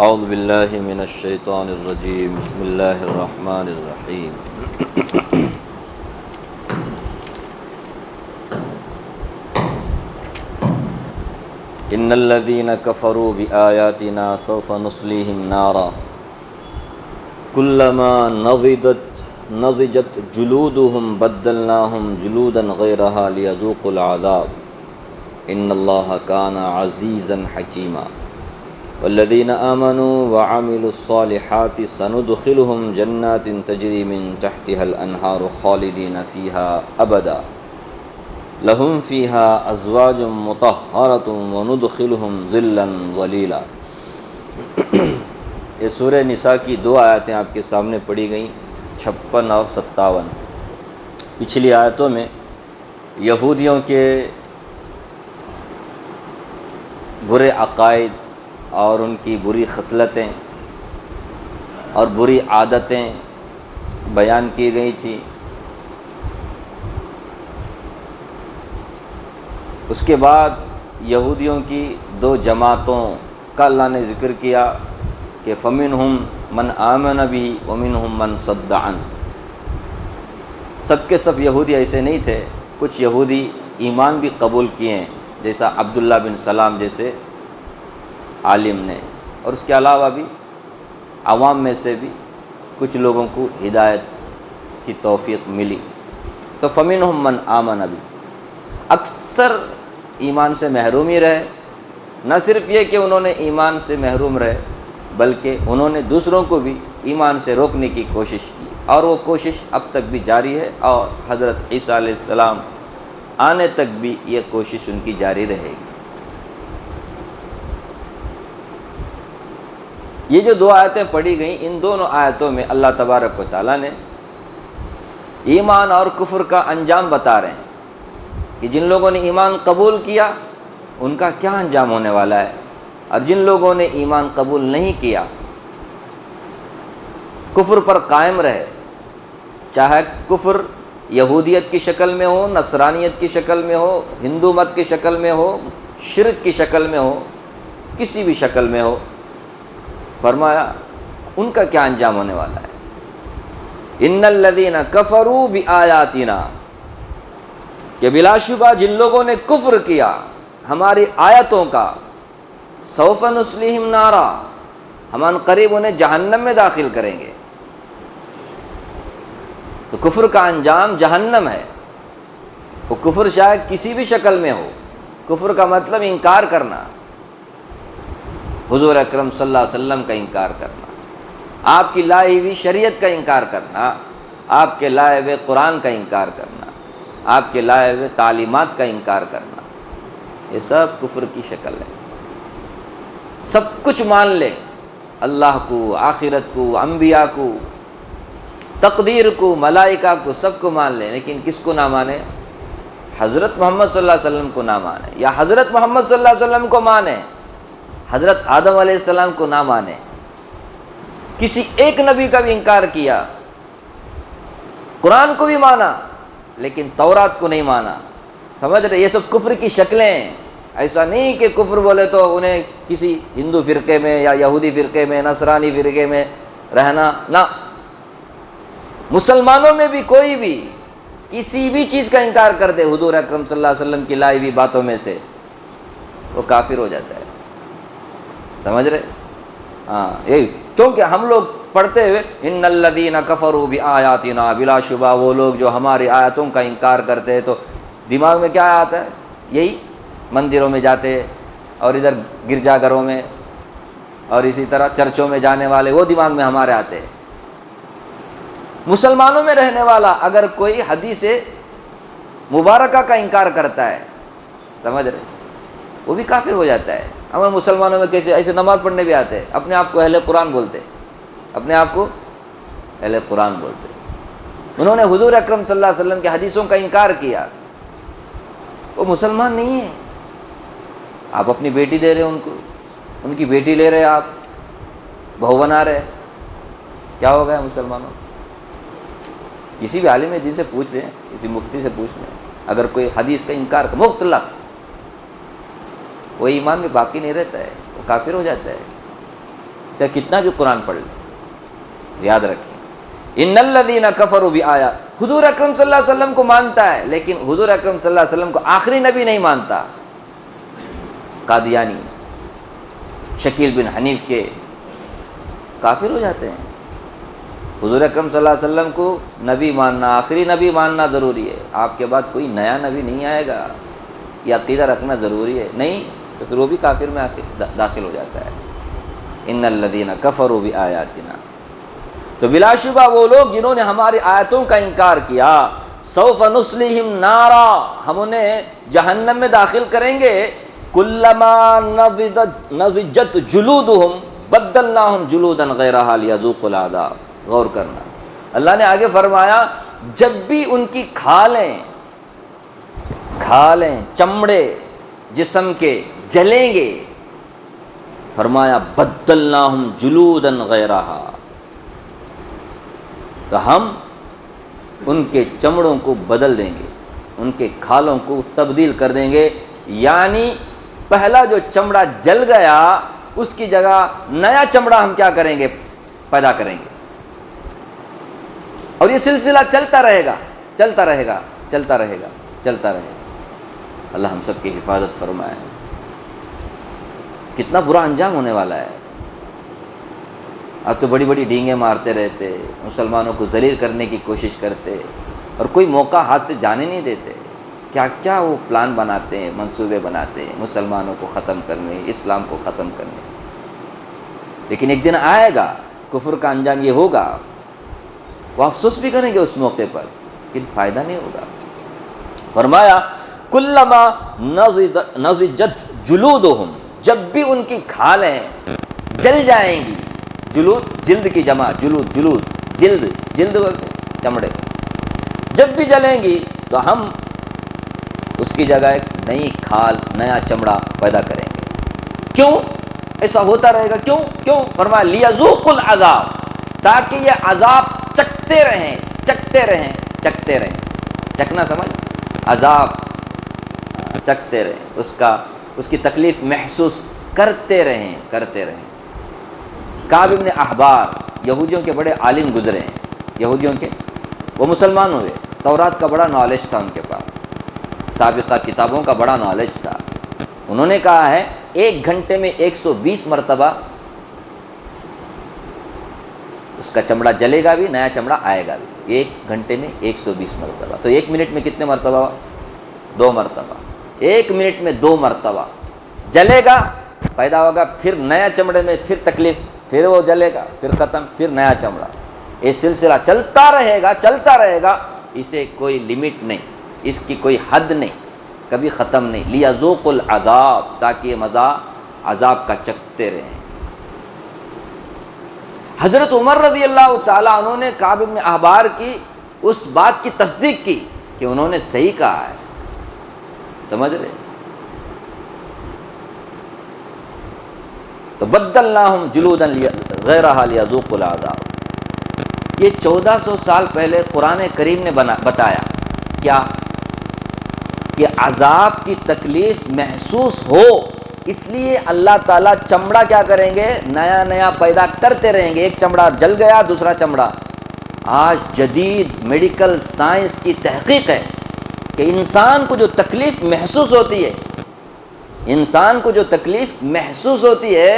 اعوذ باللہ من الشیطان الرجیم بسم اللہ الرحمن الرحیم ان الذین کفروا بآیاتنا سوف نصلیہم نارا کلما نضجت جلودہم بدلناہم جلودا غیرہا لیذوقوا العذاب ان اللہ کان عزیزا حکیما والذین آمنوا وعملوا الصالحات سندخلهم جنات تجری من تحتها الانہار خالدین فیہا ابدا لہم فیہا ازواج مطہرۃ وندخلہم ظلا ظلیلا۔ یہ سورہ نساء کی دو آیتیں آپ کے سامنے پڑھی گئیں، 56 اور 57۔ پچھلی آیتوں میں یہودیوں کے برے عقائد اور ان کی بری خصلتیں اور بری عادتیں بیان کی گئی تھی۔ اس کے بعد یہودیوں کی دو جماعتوں کا اللہ نے ذکر کیا کہ فَمِنْهُمْ مَنْ آمَنَ بِهِ وَمِنْهُمْ مَنْ صَدَّ عَنْهُ۔ سب کے سب یہودی ایسے نہیں تھے، کچھ یہودی ایمان بھی قبول کیے ہیں، جیسا عبداللہ بن سلام جیسے عالم نے، اور اس کے علاوہ بھی عوام میں سے بھی کچھ لوگوں کو ہدایت کی توفیق ملی۔ تو فَمِنْهُمْ مَنْ آمَنَ بِهِ، اکثر ایمان سے محروم ہی رہے۔ نہ صرف یہ کہ انہوں نے ایمان سے محروم رہے، بلکہ انہوں نے دوسروں کو بھی ایمان سے روکنے کی کوشش کی، اور وہ کوشش اب تک بھی جاری ہے، اور حضرت عیسیٰ علیہ السلام آنے تک بھی یہ کوشش ان کی جاری رہے گی۔ یہ جو دو آیتیں پڑھی گئیں، ان دونوں آیتوں میں اللہ تبارک و تعالیٰ نے ایمان اور کفر کا انجام بتا رہے ہیں کہ جن لوگوں نے ایمان قبول کیا ان کا کیا انجام ہونے والا ہے، اور جن لوگوں نے ایمان قبول نہیں کیا، کفر پر قائم رہے، چاہے کفر یہودیت کی شکل میں ہو، نصرانیت کی شکل میں ہو، ہندو مت کی شکل میں ہو، شرک کی شکل میں ہو، کسی بھی شکل میں ہو، فرمایا ان کا کیا انجام ہونے والا ہے۔ ان الذین کفروا بآیاتنا، کہ بلا شبہ جن لوگوں نے کفر کیا ہماری آیتوں کا، سوف نصلیہم نارا، ہم ان قریب انہیں جہنم میں داخل کریں گے۔ تو کفر کا انجام جہنم ہے۔ وہ کفر چاہے کسی بھی شکل میں ہو، کفر کا مطلب انکار کرنا، حضور اکرم صلی اللہ علیہ وسلم کا انکار کرنا، آپ کی لائی ہوئی شریعت کا انکار کرنا، آپ کے لائے ہوئے قرآن کا انکار کرنا، آپ کے لائے ہوئے تعلیمات کا انکار کرنا، یہ سب کفر کی شکل ہے۔ سب کچھ مان لے، اللہ کو، آخرت کو، انبیاء کو، تقدیر کو، ملائکہ کو، سب کو مان لے، لیکن کس کو نہ مانے؟ حضرت محمد صلی اللہ علیہ وسلم کو نہ مانے، یا حضرت محمد صلی اللہ علیہ وسلم کو مانے، حضرت آدم علیہ السلام کو نہ مانے، کسی ایک نبی کا بھی انکار کیا، قرآن کو بھی مانا لیکن تورات کو نہیں مانا۔ سمجھ رہے؟ یہ سب کفر کی شکلیں ہیں۔ ایسا نہیں کہ کفر بولے تو انہیں کسی ہندو فرقے میں یا یہودی فرقے میں، نصرانی فرقے میں رہنا، نہ، مسلمانوں میں بھی کوئی بھی کسی بھی چیز کا انکار کر دے حضور اکرم صلی اللہ علیہ وسلم کی لائی ہوئی باتوں میں سے، وہ کافر ہو جاتا ہے۔ سمجھ رہے؟ ہاں، یہی کیونکہ ہم لوگ پڑھتے ہوئے ان الذین کفروا بآیاتنا، بلا شبہ وہ لوگ جو ہماری آیتوں کا انکار کرتے ہیں، تو دماغ میں کیا آتا ہے؟ یہی مندروں میں جاتے اور ادھر گرجا گھروں میں اور اسی طرح چرچوں میں جانے والے، وہ دماغ میں ہمارے آتے ہیں۔ مسلمانوں میں رہنے والا اگر کوئی حدیث مبارکہ کا انکار کرتا ہے، سمجھ رہے، وہ بھی کافر ہو جاتا ہے۔ ہمارے مسلمانوں میں کیسے ایسے نماز پڑھنے بھی آتے ہیں، اپنے آپ کو اہل قرآن بولتے، اپنے آپ کو اہل قرآن بولتے، انہوں نے حضور اکرم صلی اللہ علیہ وسلم کی حدیثوں کا انکار کیا، وہ مسلمان نہیں ہے۔ آپ اپنی بیٹی دے رہے ہیں ان کو، ان کی بیٹی لے رہے آپ، بہو بنا رہے، کیا ہو گیا مسلمانوں؟ کسی بھی عالم دین سے پوچھ لیں، کسی مفتی سے پوچھ لیں، اگر کوئی حدیث کا انکار مطلق، وہ ایمان میں باقی نہیں رہتا ہے، وہ کافر ہو جاتا ہے۔ چاہے کتنا بھی قرآن پڑھ لیں. یاد رکھیں ان الذین کفروا بآیات، حضور اکرم صلی اللہ علیہ وسلم کو مانتا ہے لیکن حضور اکرم صلی اللہ علیہ وسلم کو آخری نبی نہیں مانتا. قادیانی شکیل بن حنیف کے کافر ہو جاتے ہیں. حضور اکرم صلی اللہ علیہ وسلم کو نبی ماننا، آخری نبی ماننا ضروری ہے. آپ کے بعد کوئی نیا نبی نہیں آئے گا، یہ عقیدہ رکھنا ضروری ہے. نہیں تو پھر وہ بھی کافر میں داخل ہو جاتا ہے. ان الذین کفروا بآیاتنا، تو بلا شبہ وہ لوگ جنہوں نے ہماری آیتوں کا انکار کیا، سوف نصلیہم نارا، ہم انہیں جہنم میں داخل کریں گے. کلما نضجت جلودہم بدلناہم جلودا غیرہا لیذوقوا العذاب. غور کرنا، اللہ نے آگے فرمایا جب بھی ان کی کھالیں چمڑے جسم کے جلیں گے، فرمایا بدلناہم جلودا غیرہا، تو ہم ان کے چمڑوں کو بدل دیں گے، ان کے کھالوں کو تبدیل کر دیں گے. یعنی پہلا جو چمڑا جل گیا اس کی جگہ نیا چمڑا ہم کیا کریں گے؟ پیدا کریں گے. اور یہ سلسلہ چلتا رہے گا. اللہ ہم سب کی حفاظت فرمائے. کتنا برا انجام ہونے والا ہے. اب تو بڑی بڑی ڈینگیں مارتے رہتے، مسلمانوں کو ذلیل کرنے کی کوشش کرتے، اور کوئی موقع ہاتھ سے جانے نہیں دیتے. کیا کیا وہ پلان بناتے ہیں، منصوبے بناتے ہیں مسلمانوں کو ختم کرنے، اسلام کو ختم کرنے. لیکن ایک دن آئے گا کفر کا انجام یہ ہوگا. وہ افسوس بھی کریں گے اس موقع پر، لیکن فائدہ نہیں ہوگا. فرمایا کلما نضجت جلودہم، جب بھی ان کی کھالیں جل جائیں گی. جلود جلد کی جمع، جلود جلد بولتے ہیں چمڑے. جب بھی جلیں گی تو ہم اس کی جگہ ایک نئی کھال، نیا چمڑا پیدا کریں گے. کیوں ایسا ہوتا رہے گا؟ کیوں؟ فرمایا لیذوقوا العذاب، تاکہ یہ عذاب چکھتے رہیں. چکھنا سمجھ، عذاب چکھتے رہیں، اس کی تکلیف محسوس کرتے رہیں. کعب بن احبار یہودیوں کے بڑے عالم گزرے ہیں. یہودیوں کے وہ مسلمان ہوئے، تورات کا بڑا نالج تھا ان کے پاس، سابقہ کتابوں کا بڑا نالج تھا. انہوں نے کہا ہے 1 گھنٹے میں 120 مرتبہ اس کا چمڑا جلے گا بھی، نیا چمڑا آئے گا بھی. 1 گھنٹے میں 120 مرتبہ، تو 1 منٹ میں کتنے مرتبہ؟ 2 مرتبہ. 1 منٹ میں 2 مرتبہ جلے گا، پیدا ہوگا، پھر نیا چمڑے میں پھر تکلیف، پھر وہ جلے گا، پھر ختم، پھر نیا چمڑا. یہ سلسلہ چلتا رہے گا. اسے کوئی لمٹ نہیں، اس کی کوئی حد نہیں، کبھی ختم نہیں. لیذوقوا العذاب، تاکہ یہ مزہ عذاب کا چکھتے رہیں. حضرت عمر رضی اللہ تعالیٰ عنہ نے کعب بن احبار کی اس بات کی تصدیق کی کہ انہوں نے صحیح کہا ہے. سمجھ رہے؟ تو بدلناہم جلودا غیرہا لیذوقوا العذاب. یہ 1400 سال پہلے قرآن کریم نے بتایا کیا؟ کہ عذاب کی تکلیف محسوس ہو، اس لیے اللہ تعالیٰ چمڑا کیا کریں گے؟ نیا پیدا کرتے رہیں گے. ایک چمڑا جل گیا، دوسرا چمڑا. آج جدید میڈیکل سائنس کی تحقیق ہے کہ انسان کو جو تکلیف محسوس ہوتی ہے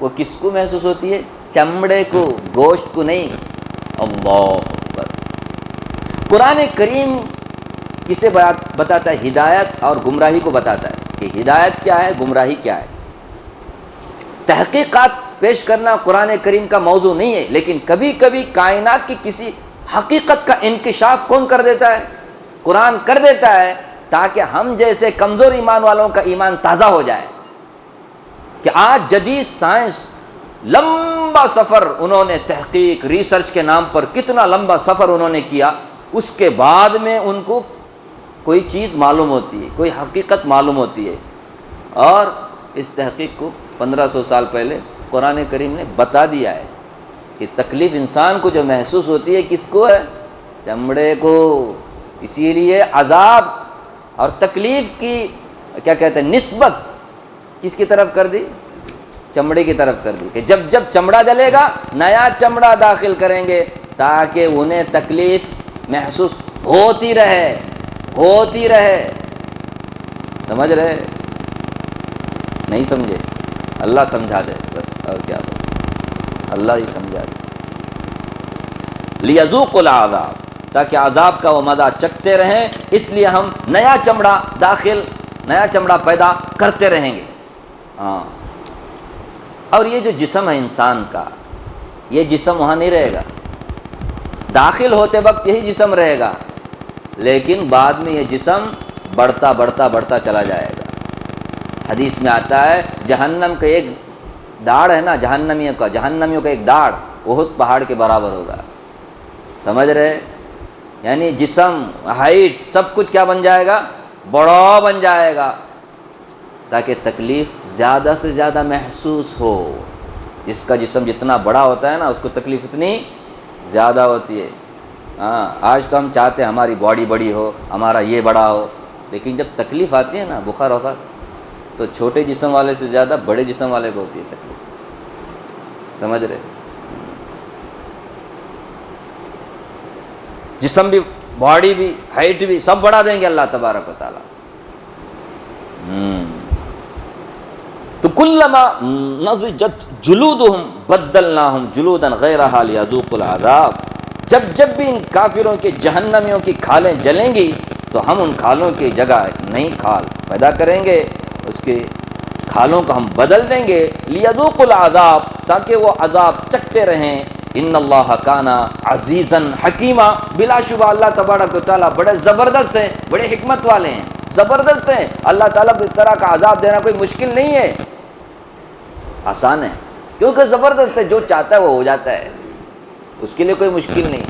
وہ کس کو محسوس ہوتی ہے؟ چمڑے کو، گوشت کو نہیں. اللہ اکبر. قرآن کریم کسے بتاتا ہے؟ ہدایت اور گمراہی کو بتاتا ہے کہ ہدایت کیا ہے، گمراہی کیا ہے. تحقیقات پیش کرنا قرآن کریم کا موضوع نہیں ہے، لیکن کبھی کبھی کائنات کی کسی حقیقت کا انکشاف کون کر دیتا ہے؟ قرآن کر دیتا ہے، تاکہ ہم جیسے کمزور ایمان والوں کا ایمان تازہ ہو جائے. کہ آج جدید سائنس لمبا سفر انہوں نے تحقیق، ریسرچ کے نام پر کتنا لمبا سفر انہوں نے کیا، اس کے بعد میں ان کو کوئی چیز معلوم ہوتی ہے، کوئی حقیقت معلوم ہوتی ہے. اور اس تحقیق کو 1500 سال پہلے قرآن کریم نے بتا دیا ہے کہ تکلیف انسان کو جو محسوس ہوتی ہے کس کو ہے؟ چمڑے کو. اسی لیے عذاب اور تکلیف کی کیا کہتے ہیں نسبت کس کی طرف کر دی؟ چمڑے کی طرف کر دی کہ جب جب چمڑا جلے گا نیا چمڑا داخل کریں گے تاکہ انہیں تکلیف محسوس ہوتی رہے. سمجھ رہے؟ نہیں سمجھے؟ اللہ سمجھا دے بس، اور کیا بات، اللہ ہی سمجھا دے. لیذوقوا العذاب، تاکہ عذاب کا وہ مزہ چکھتے رہیں، اس لیے ہم نیا چمڑا پیدا کرتے رہیں گے. ہاں، اور یہ جو جسم ہے انسان کا، یہ جسم وہاں نہیں رہے گا. داخل ہوتے وقت یہی جسم رہے گا، لیکن بعد میں یہ جسم بڑھتا چلا جائے گا. حدیث میں آتا ہے جہنم کا ایک ڈاڑھ ہے نا، جہنمیوں کا ایک ڈاڑھ احد پہاڑ کے برابر ہوگا. سمجھ رہے؟ یعنی جسم، ہائٹ، سب کچھ کیا بن جائے گا؟ بڑا بن جائے گا، تاکہ تکلیف زیادہ سے زیادہ محسوس ہو. جس کا جسم جتنا بڑا ہوتا ہے نا اس کو تکلیف اتنی زیادہ ہوتی ہے. ہاں، آج تو ہم چاہتے ہیں ہماری باڈی بڑی ہو، ہمارا یہ بڑا ہو، لیکن جب تکلیف آتی ہے نا بخار وخار، تو چھوٹے جسم والے سے زیادہ بڑے جسم والے کو ہوتی ہے تکلیف. سمجھ رہے؟ جسم بھی، باڈی بھی، ہائٹ بھی سب بڑھا دیں گے اللہ تبارک و تعالیٰ. تو کلما نضجت جلودہم بدلناہم جلودا غیرہا لیذوقوا العذاب، جب بھی ان کافروں کے، جہنمیوں کی کھالیں جلیں گی تو ہم ان کھالوں کی جگہ ایک نئی کھال پیدا کریں گے، اس کے کھالوں کو ہم بدل دیں گے. لیذوقوا العذاب، تاکہ وہ عذاب چکھتے رہیں. ان اللہ کان عزیزا حکیما، بلا شبہ اللہ تبارک و تعالیٰ بڑے زبردست ہیں، بڑے حکمت والے ہیں، زبردست ہیں. اللہ تعالیٰ کو اس طرح کا عذاب دینا کوئی مشکل نہیں ہے، آسان ہے، کیونکہ زبردست ہے. جو چاہتا ہے وہ ہو جاتا ہے، اس کے لیے کوئی مشکل نہیں.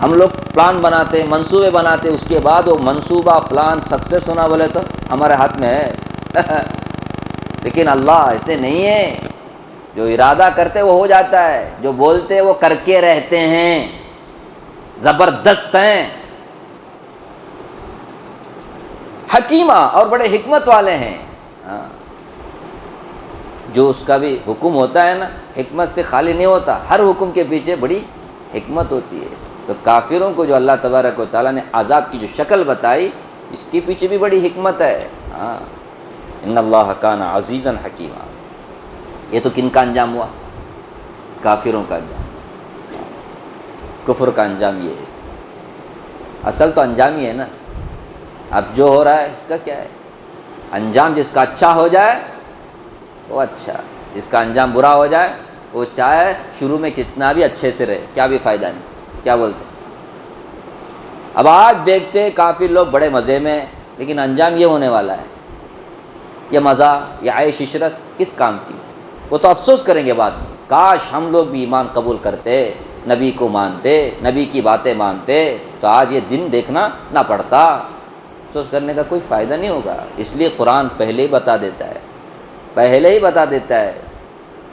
ہم لوگ پلان بناتے، منصوبے بناتے، اس کے بعد وہ منصوبہ پلان سکسیس ہونا بولے تو ہمارے ہاتھ میں ہے. لیکن اللہ ایسے نہیں ہے، جو ارادہ کرتے وہ ہو جاتا ہے، جو بولتے وہ کر کے رہتے ہیں، زبردست ہیں. حکیمہ، اور بڑے حکمت والے ہیں. جو اس کا بھی حکم ہوتا ہے نا، حکمت سے خالی نہیں ہوتا، ہر حکم کے پیچھے بڑی حکمت ہوتی ہے. تو کافروں کو جو اللہ تبارک و تعالیٰ نے عذاب کی جو شکل بتائی، اس کے پیچھے بھی بڑی حکمت ہے. ان اللہ کان عزیزا حکیما. یہ تو کن کا انجام ہوا؟ کافروں کا انجام، کفر کا انجام یہ ہے. اصل تو انجام ہی ہے نا. اب جو ہو رہا ہے اس کا کیا ہے؟ انجام جس کا اچھا ہو جائے وہ اچھا، جس کا انجام برا ہو جائے وہ چاہے شروع میں کتنا بھی اچھے سے رہے، کیا بھی فائدہ نہیں. کیا بولتے؟ اب آج دیکھتے کافی لوگ بڑے مزے میں، لیکن انجام یہ ہونے والا ہے. یہ مزہ، یہ عیش عشرت کس کام کی؟ وہ تو افسوس کریں گے بعد میں، کاش ہم لوگ بھی ایمان قبول کرتے، نبی کو مانتے، نبی کی باتیں مانتے، تو آج یہ دن دیکھنا نہ پڑتا. افسوس کرنے کا کوئی فائدہ نہیں ہوگا. اس لیے قرآن پہلے ہی بتا دیتا ہے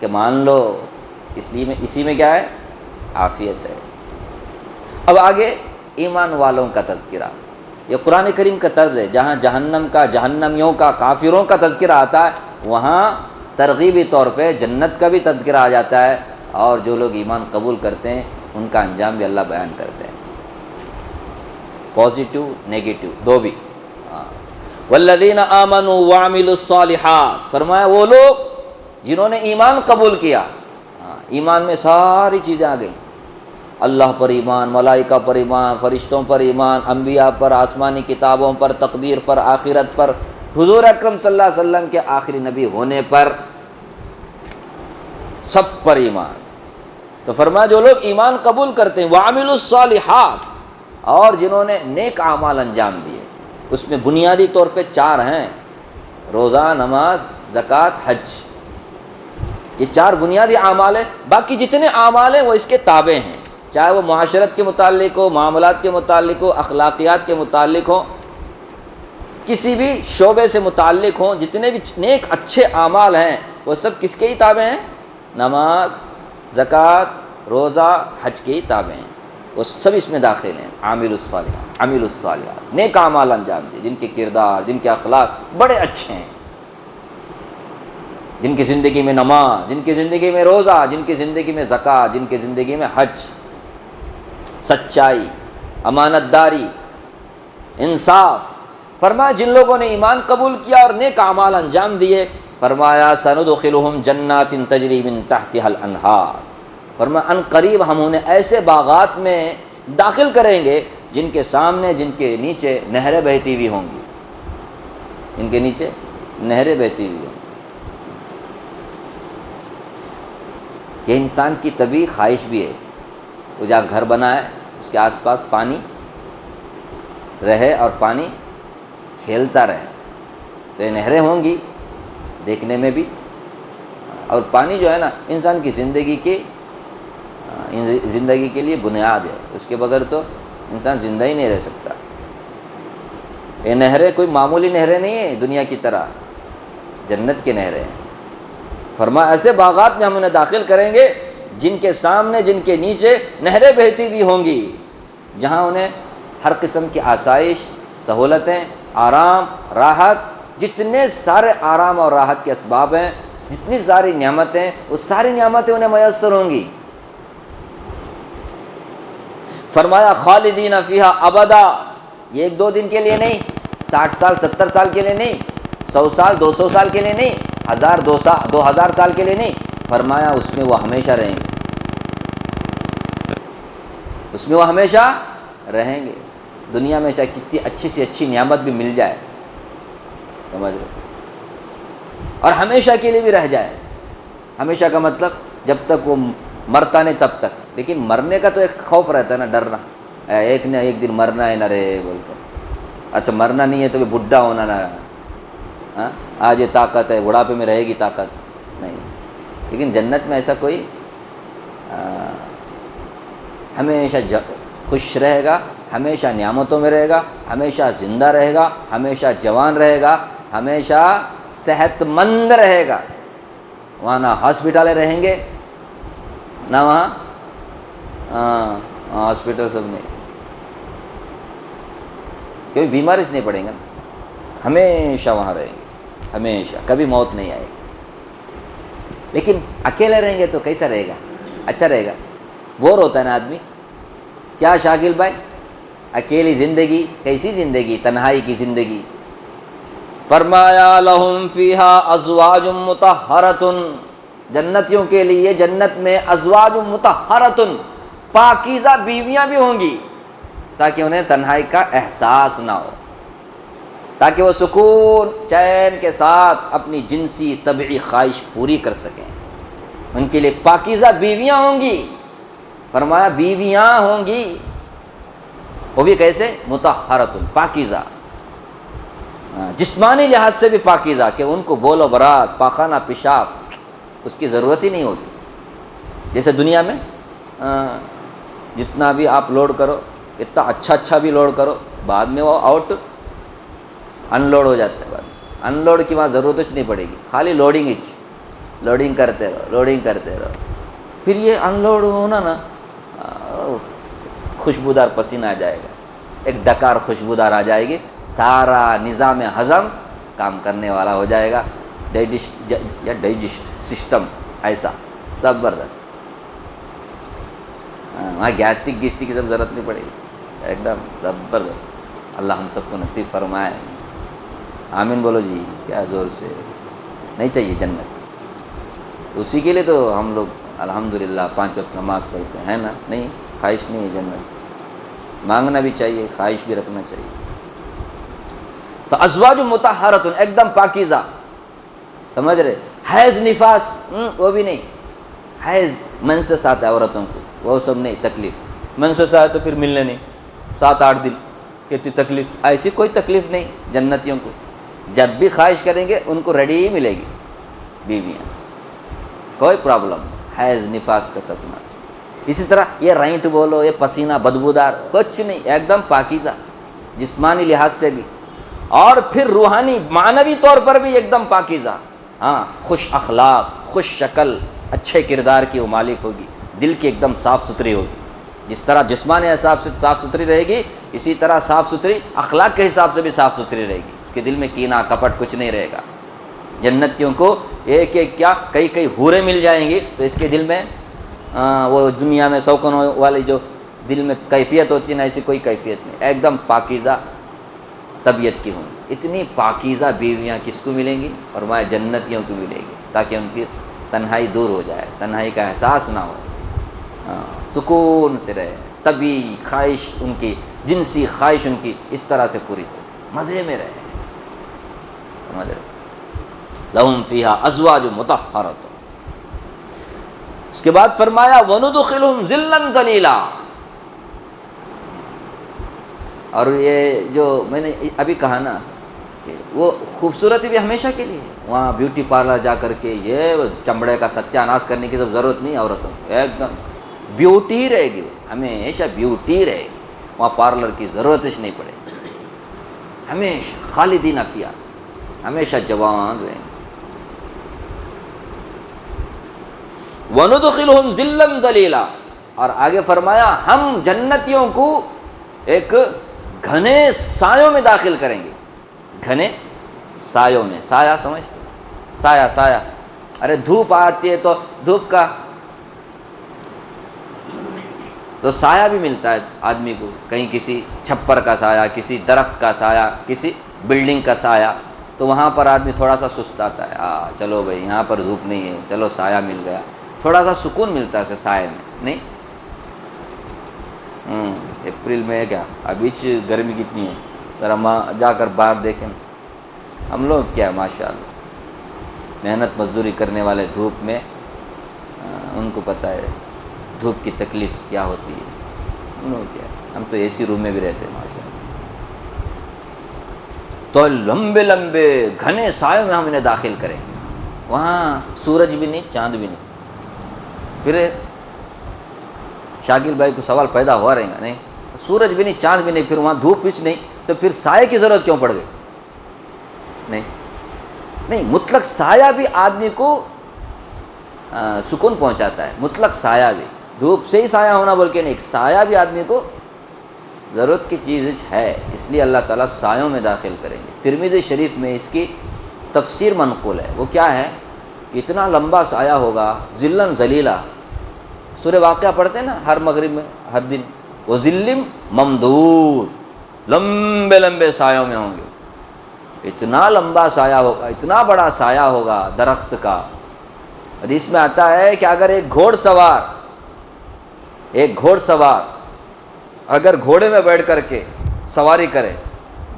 کہ مان لو. اسی میں کیا ہے؟ عافیت ہے. اب آگے ایمان والوں کا تذکرہ. یہ قرآن کریم کا طرز ہے، جہاں جہنم کا، جہنمیوں کا، کافروں کا تذکرہ آتا ہے، وہاں ترغیبی طور پہ جنت کا بھی تذکرہ آ جاتا ہے، اور جو لوگ ایمان قبول کرتے ہیں ان کا انجام بھی اللہ بیان کرتے ہیں، پازیٹو نیگیٹو دو بھی. والذین آمنوا وعملوا الصالحات، فرمایا وہ لوگ جنہوں نے ایمان قبول کیا. ایمان میں ساری چیزیں آ گئیں، اللہ پر ایمان، ملائکہ پر ایمان، فرشتوں پر ایمان، انبیاء پر، آسمانی کتابوں پر، تقدیر پر، آخرت پر، حضور اکرم صلی اللہ علیہ وسلم کے آخری نبی ہونے پر، سب پر ایمان. تو فرمایا جو لوگ ایمان قبول کرتے ہیں، وعملوا الصالحات، اور جنہوں نے نیک اعمال انجام دیے. اس میں بنیادی طور پہ 4 ہیں: روزہ، نماز، زکوٰۃ، حج. یہ 4 بنیادی اعمال ہیں. باقی جتنے اعمال ہیں وہ اس کے تابع ہیں، چاہے وہ معاشرت کے متعلق ہو، معاملات کے متعلق ہو، اخلاقیات کے متعلق ہو، کسی بھی شعبے سے متعلق ہوں. جتنے بھی نیک اچھے اعمال ہیں وہ سب کس کے ہی تابع ہیں؟ نماز، زکوٰۃ، روزہ، حج کے ہی تابع ہیں. وہ سب اس میں داخل ہیں. عامل الصالحات، نیک اعمال انجام دیے، جن کے کردار، جن کے اخلاق بڑے اچھے ہیں، جن کی زندگی میں نماز، جن کی زندگی میں روزہ، جن کی زندگی میں زکوٰۃ، جن کی زندگی میں حج، سچائی، امانت داری، انصاف. فرمایا جن لوگوں نے ایمان قبول کیا اور نیک اعمال انجام دیے، فرمایا سندخلہم جنات تجری من تحتها الانہار، فرمایا ان قریب ہم انہیں ایسے باغات میں داخل کریں گے جن کے سامنے، جن کے نیچے نہریں بہتی ہوئی ہوں گی، ان کے نیچے نہریں بہتی ہوئی ہوں گی. یہ انسان کی طبیعی خواہش بھی ہے، وہ جہاں گھر بنا ہے اس کے آس پاس پانی رہے اور پانی کھیلتا رہے. تو یہ نہریں ہوں گی دیکھنے میں بھی، اور پانی جو ہے نا انسان کی زندگی کے لیے بنیاد ہے، اس کے بغیر تو انسان زندہ ہی نہیں رہ سکتا. یہ نہریں کوئی معمولی نہریں نہیں ہیں دنیا کی طرح، جنت کے نہریں ہیں. فرمایا ایسے باغات میں ہم انہیں داخل کریں گے جن کے سامنے، جن کے نیچے نہریں بہتی ہوئی ہوں گی، جہاں انہیں ہر قسم کی آسائش، سہولتیں، آرام، راحت، جتنے سارے آرام اور راحت کے اسباب ہیں، جتنی ساری نعمتیں، وہ ساری نعمتیں انہیں میسر ہوں گی. فرمایا خالدین فیہا ابدا، یہ ایک دو دن کے لیے نہیں، 60 سال 70 سال کے لیے نہیں، 100 سال 200 سال کے لیے نہیں، 2000 سال کے لیے نہیں. فرمایا اس میں وہ ہمیشہ رہیں گے، اس میں وہ ہمیشہ رہیں گے. دنیا میں چاہے کتنی اچھی سے اچھی نعمت بھی مل جائے، سمجھ رہے، اور ہمیشہ کے لیے بھی رہ جائے. ہمیشہ کا مطلب جب تک وہ مرتا نہیں تب تک. لیکن مرنے کا تو ایک خوف رہتا ہے نا، ڈرنا، ایک نہ ایک دن مرنا ہے نہ رہے بول کر. اچھا مرنا نہیں ہے تو بڈھا ہونا نہ رہا، آج یہ طاقت ہے، بڑھاپے میں رہے گی طاقت نہیں. لیکن جنت میں ایسا کوئی ہمیشہ خوش رہے گا، ہمیشہ نعمتوں میں رہے گا، ہمیشہ زندہ رہے گا، ہمیشہ جوان رہے گا، ہمیشہ صحت مند رہے گا. وہاں نہ ہاسپٹلیں رہیں گے، نہ وہاں ہاسپٹل سب نہیں، کیونکہ بیماری سے نہیں پڑیں گے، ہمیشہ وہاں رہیں گے، ہمیشہ کبھی موت نہیں آئے گی. لیکن اکیلے رہیں گے تو کیسا رہے گا؟ اچھا رہے گا؟ بور ہوتا ہے نا آدمی. کیا شاکل بھائی، اکیلی زندگی کیسی زندگی؟ تنہائی کی زندگی. فرمایا لہم فیہا ازواج مطہرۃ، جنتیوں کے لیے جنت میں ازواج مطہرۃ، پاکیزہ بیویاں بھی ہوں گی، تاکہ انہیں تنہائی کا احساس نہ ہو، تاکہ وہ سکون چین کے ساتھ اپنی جنسی طبعی خواہش پوری کر سکیں. ان کے لیے پاکیزہ بیویاں ہوں گی. فرمایا بیویاں ہوں گی، وہ بھی کیسے؟ مطہرۃ، پاکیزہ، جسمانی لحاظ سے بھی پاکیزہ، کہ ان کو بول و برات، پاخانہ پیشاب اس کی ضرورت ہی نہیں ہوگی. جیسے دنیا میں جتنا بھی آپ لوڈ کرو، اتنا اچھا بھی لوڈ کرو، بعد میں وہ ان لوڈ ہو جاتا ہے. بعد ان لوڈ کی وہاں ضرورت ہی نہیں پڑے گی، خالی لوڈنگ کرتے رہو. پھر یہ ان لوڈ ہونا نا، خوشبودار پسینہ آ جائے گا، ایک ڈکار خوشبودار آ جائے گی، سارا نظام ہضم کام کرنے والا ہو جائے گا. ڈائجسٹ سسٹم ایسا زبردست، وہاں گیسٹک کی سب ضرورت نہیں پڑے گی، ایک دم زبردست. اللہ ہم سب کو نصیب فرمائے. آمین بولو جی. کیا زور سے نہیں چاہیے جنت؟ اسی کے لیے تو ہم لوگ الحمدللہ 5 وقت نماز پڑھتے ہیں نا. نہیں خواہش نہیں ہے جنت، مانگنا بھی چاہیے، خواہش بھی رکھنا چاہیے. تو ازواج مطہرۃ، ایک دم پاکیزہ، سمجھ رہے. حیض نفاس وہ بھی نہیں، حیض منسس آتا ہے عورتوں کو، وہ سب نہیں تکلیف. منسس آئے تو پھر ملنے نہیں، 7-8 دن، کتنی تکلیف. ایسی کوئی تکلیف نہیں جنتیوں کو. جب بھی خواہش کریں گے ان کو ریڈی ہی ملے گی بیویاں، کوئی پرابلم. حیض نفاس کا سکنا. اسی طرح یہ رینٹ بولو، یہ پسینہ بدبودار، کچھ نہیں، ایک دم پاکیزہ جسمانی لحاظ سے بھی، اور پھر روحانی معنوی طور پر بھی ایک دم پاکیزہ. ہاں خوش اخلاق، خوش شکل، اچھے کردار کی وہ مالک ہوگی، دل کی ایک دم صاف ستھری ہوگی. جس طرح جسمانی حساب سے صاف ستھری رہے گی، اسی طرح صاف ستھری اخلاق کے حساب سے بھی صاف ستھری رہے گی. اس کے دل میں کینہ کپٹ کچھ نہیں رہے گا. جنتیوں کو ایک ایک کیا کئی کئی حوریں مل جائیں گی تو اس کے دل میں وہ دنیا میں سوکنوں والی جو دل میں کیفیت ہوتی ہے نا، ایسی کوئی کیفیت نہیں، ایک دم پاکیزہ طبیعت کی ہوں۔ اتنی پاکیزہ بیویاں کس کو ملیں گی؟ اور میں جنتیوں کو ملے گی، تاکہ ان کی تنہائی دور ہو جائے، تنہائی کا احساس نہ ہو، سکون سے رہے، طبی خواہش ان کی، جنسی خواہش ان کی اس طرح سے پوری ہو، مزے میں رہے، سمجھ رہے؟ لہم فیہا ازواج مطہرۃ۔ اس کے بعد فرمایا وندخلہم ظلا ظلیلا۔ اور یہ جو میں نے ابھی کہا نا کہ وہ خوبصورتی بھی ہمیشہ کے لیے، وہاں بیوٹی پارلر جا کر کے یہ چمڑے کا ستیہ ناش کرنے کی ضرورت نہیں عورتوں کو، ایک دم بیوٹی رہے گی، ہمیشہ بیوٹی رہے گی، وہاں پارلر کی ضرورت ہی نہیں پڑے گی، ہمیشہ خالدین فیہا، ہمیشہ جوان رہیں گے۔ وندخلہم ظلا ظلیلا، اور آگے فرمایا ہم جنتیوں کو ایک گھنے سایوں میں داخل کریں گے، گھنے سایوں میں، سایہ سمجھتے؟ سایہ سایہ، ارے دھوپ آتی ہے تو دھوپ کا تو سایہ بھی ملتا ہے آدمی کو، کہیں کسی چھپر کا سایہ، کسی درخت کا سایہ، کسی بلڈنگ کا سایہ، تو وہاں پر آدمی تھوڑا سا سستاتا ہے، چلو بھائی یہاں پر دھوپ نہیں ہے، چلو سایہ مل گیا، تھوڑا سا سکون ملتا ہے سایہ میں، نہیں؟ اپریل میں کیا ابھی گرمی کتنی ہے، ذرا جا کر باہر دیکھیں، ہم لوگ کیا ماشاء اللہ محنت مزدوری کرنے والے دھوپ میں، ان کو پتہ ہے دھوپ کی تکلیف کیا ہوتی ہے، ہم لوگ کیا، ہم تو اے سی روم میں بھی رہتے ہیں ماشاء اللہ۔ تو لمبے لمبے گھنے سایوں میں ہم انہیں داخل کریں گے، وہاں سورج بھی نہیں، چاند بھی نہیں۔ پھر شاکر بھائی کو سوال پیدا ہوا رہے گا، نہیں سورج بھی نہیں، چاند بھی نہیں، پھر وہاں دھوپ کچھ نہیں، تو پھر سائے کی ضرورت کیوں پڑ گئی؟ نہیں، مطلق سایہ بھی آدمی کو سکون پہنچاتا ہے، مطلق سایہ بھی، دھوپ سے ہی سایہ ہونا بول کے نہیں، سایہ بھی آدمی کو ضرورت کی چیز ہے، اس لیے اللہ تعالیٰ سایوں میں داخل کریں گے۔ ترمذی شریف میں اس کی تفسیر منقول ہے، وہ کیا ہے کہ اتنا لمبا سایہ ہوگا، ظلا ظلیلا، سورہ واقعہ پڑھتے ہیں نا ہر مغرب میں ہر دن، وظل ممدود، لمبے لمبے سایوں میں ہوں گے، اتنا لمبا سایہ ہوگا، اتنا بڑا سایہ ہوگا درخت کا۔ حدیث میں آتا ہے کہ اگر ایک گھوڑ سوار اگر گھوڑے میں بیٹھ کر کے سواری کرے،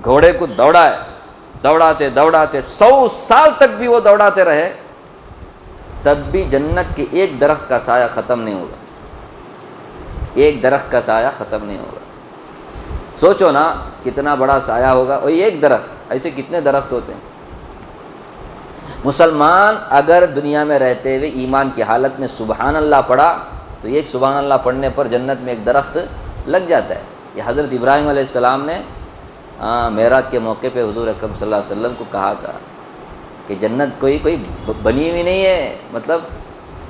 گھوڑے کو دوڑاتے 100 سال تک بھی وہ دوڑاتے رہے، تب بھی جنت کے ایک درخت کا سایہ ختم نہیں ہوگا، ایک درخت کا سایہ ختم نہیں ہوگا۔ سوچو نا کتنا بڑا سایہ ہوگا، وہی ایک درخت، ایسے کتنے درخت ہوتے ہیں۔ مسلمان اگر دنیا میں رہتے ہوئے ایمان کی حالت میں سبحان اللہ پڑھا تو ایک سبحان اللہ پڑھنے پر جنت میں ایک درخت لگ جاتا ہے۔ یہ حضرت ابراہیم علیہ السلام نے معراج کے موقع پہ حضور اکرم صلی اللہ علیہ وسلم کو کہا تھا کہ جنت کوئی بنی ہوئی نہیں ہے، مطلب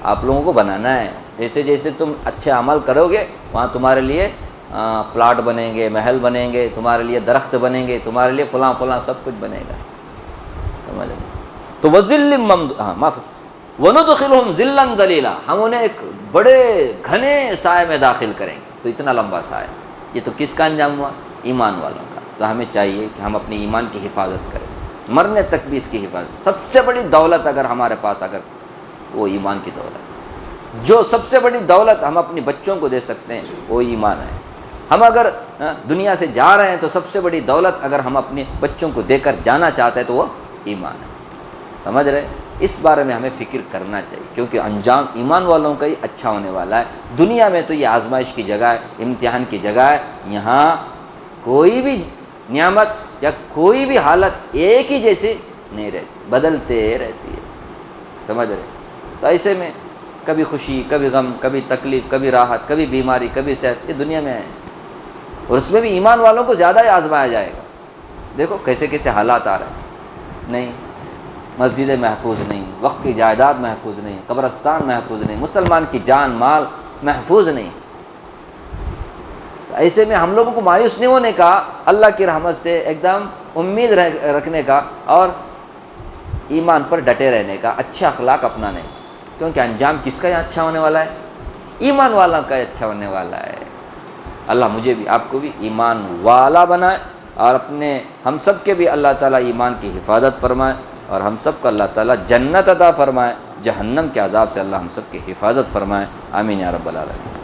آپ لوگوں کو بنانا ہے، جیسے جیسے تم اچھے عمل کرو گے وہاں تمہارے لیے پلاٹ بنیں گے، محل بنیں گے، تمہارے لیے درخت بنیں گے، تمہارے لیے فلاں سب کچھ بنے گا، سمجھ لیں۔ تو وظل ممدود، وندخلہم ظلا ظلیلا، ہم انہیں ایک بڑے گھنے سائے میں داخل کریں گے۔ تو اتنا لمبا سایہ، یہ تو کس کا انجام ہوا؟ ایمان والوں کا۔ تو ہمیں چاہیے کہ ہم اپنے ایمان کی حفاظت کریں، مرنے تک بھی اس کی حفاظت۔ سب سے بڑی دولت اگر ہمارے پاس تو وہ ایمان کی دولت، جو سب سے بڑی دولت ہم اپنی بچوں کو دے سکتے ہیں وہ ایمان ہے۔ ہم اگر دنیا سے جا رہے ہیں تو سب سے بڑی دولت اگر ہم اپنے بچوں کو دے کر جانا چاہتے ہیں تو وہ ایمان ہے، سمجھ رہے؟ اس بارے میں ہمیں فکر کرنا چاہیے، کیونکہ انجام ایمان والوں کا ہی اچھا ہونے والا ہے۔ دنیا میں تو یہ آزمائش کی جگہ ہے، امتحان کی جگہ ہے، یہاں کوئی بھی نعمت یا کوئی بھی حالت ایک ہی جیسی نہیں رہتی، بدلتے رہتی ہے، سمجھ رہے؟ تو ایسے میں کبھی خوشی، کبھی غم، کبھی تکلیف، کبھی راحت، کبھی بیماری، کبھی صحت، یہ دنیا میں ہے، اور اس میں بھی ایمان والوں کو زیادہ ہی آزمایا جائے گا۔ دیکھو کیسے کیسے حالات آ رہے ہیں، نہیں مسجدیں محفوظ نہیں، وقت کی جائیداد محفوظ نہیں، قبرستان محفوظ نہیں، مسلمان کی جان مال محفوظ نہیں۔ ایسے میں ہم لوگوں کو مایوس نہیں ہونے کا، اللہ کی رحمت سے ایک دم امید رکھنے کا، اور ایمان پر ڈٹے رہنے کا، اچھے اخلاق اپنانے، کیونکہ انجام کس کا یہاں اچھا ہونے والا ہے؟ ایمان والا کا اچھا ہونے والا ہے۔ اللہ مجھے بھی آپ کو بھی ایمان والا بنائے، اور ہم سب کے بھی اللہ تعالیٰ ایمان کی حفاظت فرمائے، اور ہم سب کو اللہ تعالیٰ جنت عطا فرمائے، جہنم کے عذاب سے اللہ ہم سب کی حفاظت فرمائے، آمین یا رب العالمین۔